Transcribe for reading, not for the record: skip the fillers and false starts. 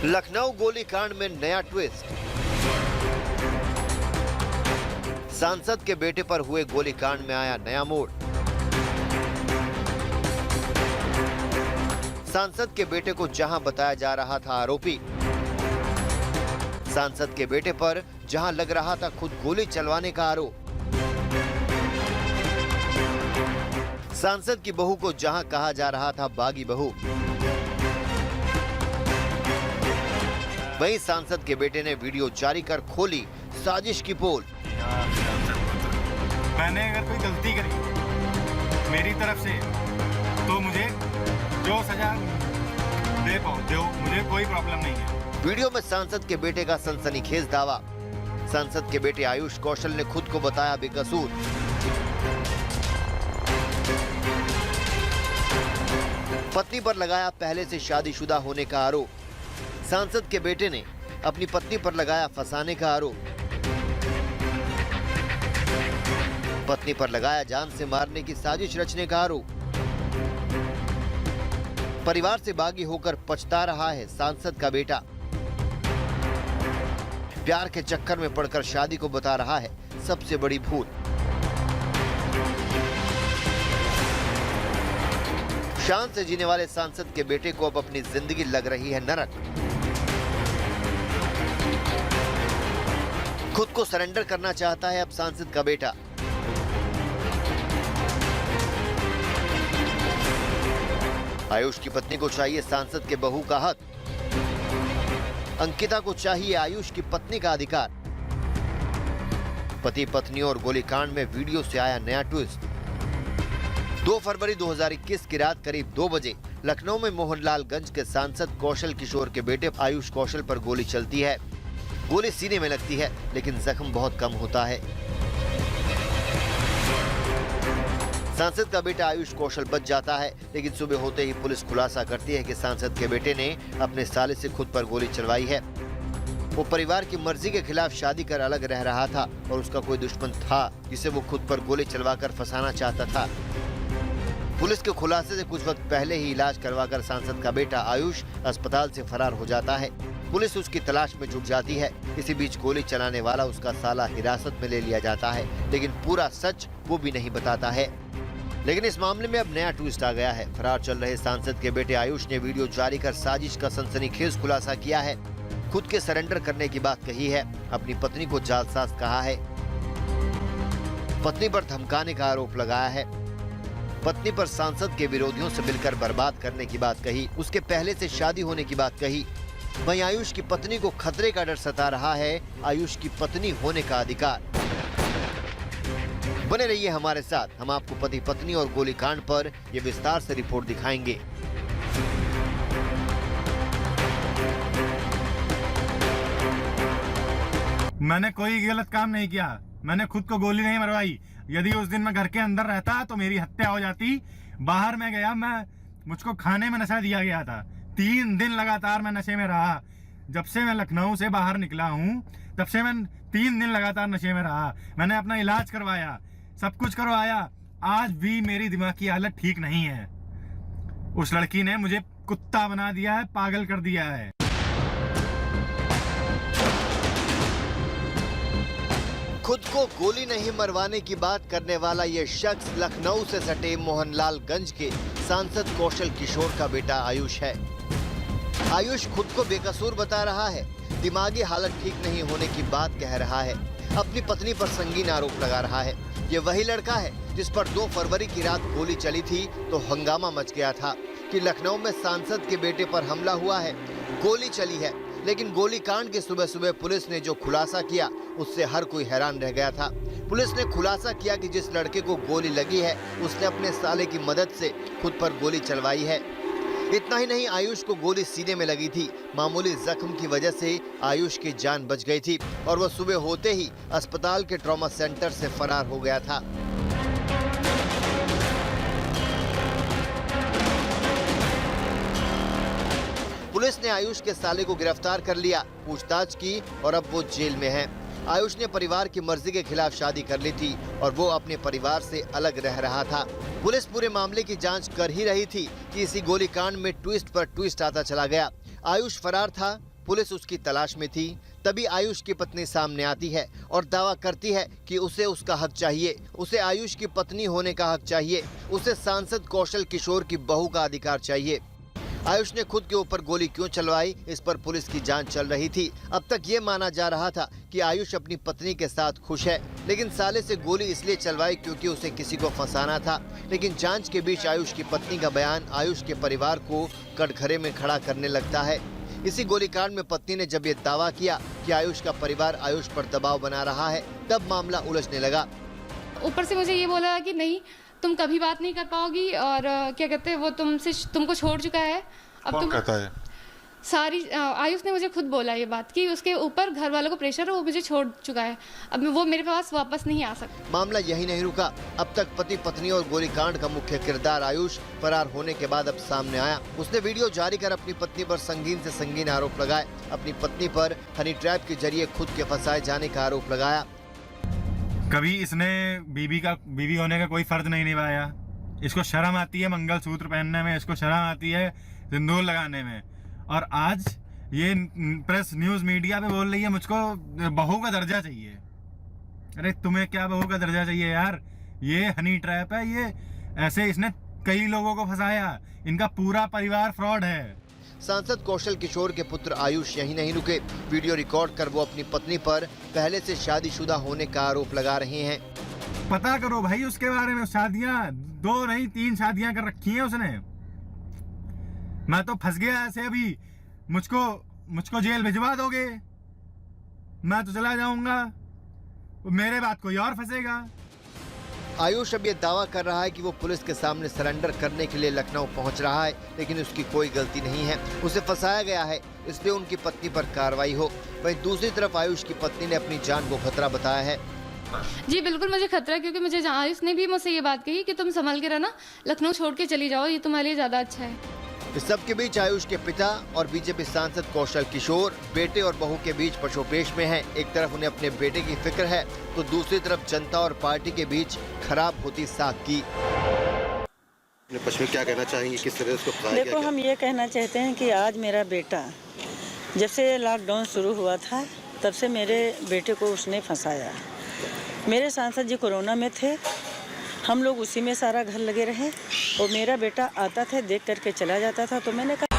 लखनऊ गोलीकांड में नया ट्विस्ट। सांसद के बेटे पर हुए गोलीकांड में आया नया मोड़। सांसद के बेटे को जहां बताया जा रहा था आरोपी, सांसद के बेटे पर जहां लग रहा था खुद गोली चलवाने का आरोप, सांसद की बहू को जहां कहा जा रहा था बागी बहू, वहीं सांसद के बेटे ने वीडियो जारी कर खोली साजिश की पोल। मैंने अगर कोई गलती करी मेरी तरफ से तो मुझे जो सजा दे दो, मुझे कोई प्रॉब्लम नहीं है। वीडियो में सांसद के बेटे का सनसनीखेज दावा। सांसद के बेटे आयुष कौशल ने खुद को बताया बेकसूर। पत्नी पर लगाया पहले से शादीशुदा होने का आरोप। सांसद के बेटे ने अपनी पत्नी पर लगाया फंसाने का आरोप। पत्नी पर लगाया जान से मारने की साजिश रचने का आरोप। परिवार से बागी होकर पछता रहा है सांसद का बेटा। प्यार के चक्कर में पड़कर शादी को बता रहा है सबसे बड़ी भूल। शान से जीने वाले सांसद के बेटे को अब अपनी जिंदगी लग रही है नरक। खुद को सरेंडर करना चाहता है अब सांसद का बेटा। आयुष की पत्नी को चाहिए सांसद के बहू का हक। अंकिता को चाहिए आयुष की पत्नी का अधिकार। पति पत्नी और गोलीकांड में वीडियो से आया नया ट्विस्ट। 2 फरवरी 2021 की रात करीब 2 बजे लखनऊ में मोहनलालगंज के सांसद कौशल किशोर के बेटे आयुष कौशल पर गोली चलती है। गोली सीने में लगती है लेकिन जख्म बहुत कम होता है। सांसद का बेटा आयुष कौशल बच जाता है, लेकिन सुबह होते ही पुलिस खुलासा करती है कि सांसद के बेटे ने अपने साले से खुद पर गोली चलवाई है। वो परिवार की मर्जी के खिलाफ शादी कर अलग रह रहा था और उसका कोई दुश्मन था जिसे वो खुद पर गोली चलवाकर फंसाना चाहता था। पुलिस के खुलासे से कुछ वक्त पहले ही इलाज करवाकर सांसद का बेटा आयुष अस्पताल से फरार हो जाता है। पुलिस उसकी तलाश में जुट जाती है। इसी बीच गोली चलाने वाला उसका साला हिरासत में ले लिया जाता है, लेकिन पूरा सच वो भी नहीं बताता है। लेकिन इस मामले में अब नया ट्विस्ट आ गया है। फरार चल रहे सांसद के बेटे आयुष ने वीडियो जारी कर साजिश का सनसनीखेज खुलासा किया है। खुद के सरेंडर करने की बात कही है। अपनी पत्नी को जालसाज कहा है। पत्नी पर धमकाने का आरोप लगाया है। पत्नी पर सांसद के विरोधियों से मिलकर बर्बाद करने की बात कही। उसके पहले से शादी होने की बात कही। वहीं आयुष की पत्नी को खतरे का डर सता रहा है। आयुष की पत्नी होने का अधिकार। बने रहिए हमारे साथ, हम आपको पति पत्नी और गोलीकांड पर ये विस्तार से रिपोर्ट दिखाएंगे। मैंने कोई गलत काम नहीं किया। मैंने खुद को गोली नहीं मरवाई। यदि उस दिन मैं घर के अंदर रहता तो मेरी हत्या हो जाती। बाहर में गया मुझको खाने में नशा दिया गया था। 3 दिन लगातार मैं नशे में रहा। जब से मैं लखनऊ से बाहर निकला हूँ तब से मैं 3 दिन लगातार नशे में रहा। मैंने अपना इलाज करवाया, सब कुछ करवाया। आज भी मेरी दिमाग की हालत ठीक नहीं है। उस लड़की ने मुझे कुत्ता बना दिया है, पागल कर दिया है। खुद को गोली नहीं मरवाने की बात करने वाला ये शख्स लखनऊ से सटे मोहनलालगंज के सांसद कौशल किशोर का बेटा आयुष है। आयुष खुद को बेकसूर बता रहा है। दिमागी हालत ठीक नहीं होने की बात कह रहा है। अपनी पत्नी पर संगीन आरोप लगा रहा है। ये वही लड़का है जिस पर 2 फरवरी की रात गोली चली थी तो हंगामा मच गया था कि लखनऊ में सांसद के बेटे पर हमला हुआ है, गोली चली है। लेकिन गोलीकांड के सुबह सुबह पुलिस ने जो खुलासा किया उससे हर कोई हैरान रह गया था। पुलिस ने खुलासा किया कि जिस लड़के को गोली लगी है उसने अपने साले की मदद से खुद पर गोली चलवाई है। इतना ही नहीं, आयुष को गोली सीने में लगी थी। मामूली जख्म की वजह से आयुष की जान बच गई थी और वह सुबह होते ही अस्पताल के ट्रॉमा सेंटर से फरार हो गया था। पुलिस ने आयुष के साले को गिरफ्तार कर लिया, पूछताछ की और अब वो जेल में है। आयुष ने परिवार की मर्जी के खिलाफ शादी कर ली थी और वो अपने परिवार से अलग रह रहा था। पुलिस पूरे मामले की जांच कर ही रही थी कि इसी गोलीकांड में ट्विस्ट पर ट्विस्ट आता चला गया। आयुष फरार था, पुलिस उसकी तलाश में थी, तभी आयुष की पत्नी सामने आती है और दावा करती है कि उसे उसका हक चाहिए, उसे आयुष की पत्नी होने का हक चाहिए, उसे सांसद कौशल किशोर की बहू का अधिकार चाहिए। आयुष ने खुद के ऊपर गोली क्यों चलवाई, इस पर पुलिस की जांच चल रही थी। अब तक ये माना जा रहा था कि आयुष अपनी पत्नी के साथ खुश है, लेकिन साले से गोली इसलिए चलवाई क्योंकि उसे किसी को फंसाना था। लेकिन जांच के बीच आयुष की पत्नी का बयान आयुष के परिवार को कटघरे में खड़ा करने लगता है। इसी गोलीकांड में पत्नी ने जब ये दावा किया कि आयुष का परिवार आयुष पर दबाव बना रहा है, तब मामला उलझने लगा। ऊपर से मुझे ये बोला कि नहीं, तुम कभी बात नहीं कर पाओगी और क्या कहते हैं वो तुमको छोड़ चुका है। अब कौन तुम कहता है? सारी आयुष ने मुझे खुद बोला ये बात कि उसके ऊपर घर वालों को प्रेशर है, वो मुझे छोड़ चुका है, अब वो मेरे पास वापस नहीं आ सकता। मामला यही नहीं रुका। अब तक पति पत्नी और गोलीकांड का मुख्य किरदार आयुष फरार होने के बाद अब सामने आया। उसने वीडियो जारी कर अपनी पत्नी पर संगीन से संगीन आरोप लगाए। अपनी पत्नी पर हनी ट्रैप के जरिए खुद के फंसाए जाने का आरोप लगाया। कभी इसने बीवी होने का कोई फर्ज नहीं निभाया। इसको शर्म आती है मंगलसूत्र पहनने में, इसको शर्म आती है सिंदूर लगाने में, और आज ये प्रेस न्यूज़ मीडिया पे बोल रही है मुझको बहू का दर्जा चाहिए। अरे तुम्हें क्या बहू का दर्जा चाहिए यार? ये हनी ट्रैप है, ये ऐसे इसने कई लोगों को फंसाया, इनका पूरा परिवार फ्रॉड है। सांसद कौशल किशोर के पुत्र आयुष यही नहीं रुके। वीडियो रिकॉर्ड कर वो अपनी पत्नी पर पहले से शादीशुदा होने का आरोप लगा रहे हैं। पता करो भाई उसके बारे में, शादियां 2 नहीं 3 शादियां कर रखी हैं उसने। मैं तो फंस गया ऐसे। अभी मुझको जेल भिजवा दोगे, मैं तो चला जाऊंगा, मेरे बाद कोई और फंसेगा। आयुष अब ये दावा कर रहा है कि वो पुलिस के सामने सरेंडर करने के लिए लखनऊ पहुंच रहा है, लेकिन उसकी कोई गलती नहीं है, उसे फंसाया गया है, इसलिए उनकी पत्नी पर कार्रवाई हो। वहीं दूसरी तरफ आयुष की पत्नी ने अपनी जान को खतरा बताया है। जी बिल्कुल मुझे खतरा है, क्योंकि मुझे आयुष ने भी मुझसे ये बात कही कि तुम संभल के रहना, लखनऊ छोड़ के चली जाओ, ये तुम्हारे लिए ज़्यादा अच्छा है। इस सब के बीच आयुष के पिता और बीजेपी सांसद कौशल किशोर बेटे और बहू के बीच पशोपेश में हैं। एक तरफ उन्हें अपने बेटे की फिक्र है, तो दूसरी तरफ जनता और पार्टी के बीच खराब होती साख की। पश्चिमी क्या कहना चाहेंगे, किस तरह उसको फंसाया देखो, गया? हम ये कहना चाहते हैं कि आज मेरा बेटा, जब से लॉकडाउन शुरू हुआ था तब से मेरे बेटे को उसने फंसाया। मेरे सांसद जी कोरोना में थे, हम लोग उसी में सारा घर लगे रहे और मेरा बेटा आता था देख करके चला जाता था, तो मैंने कहा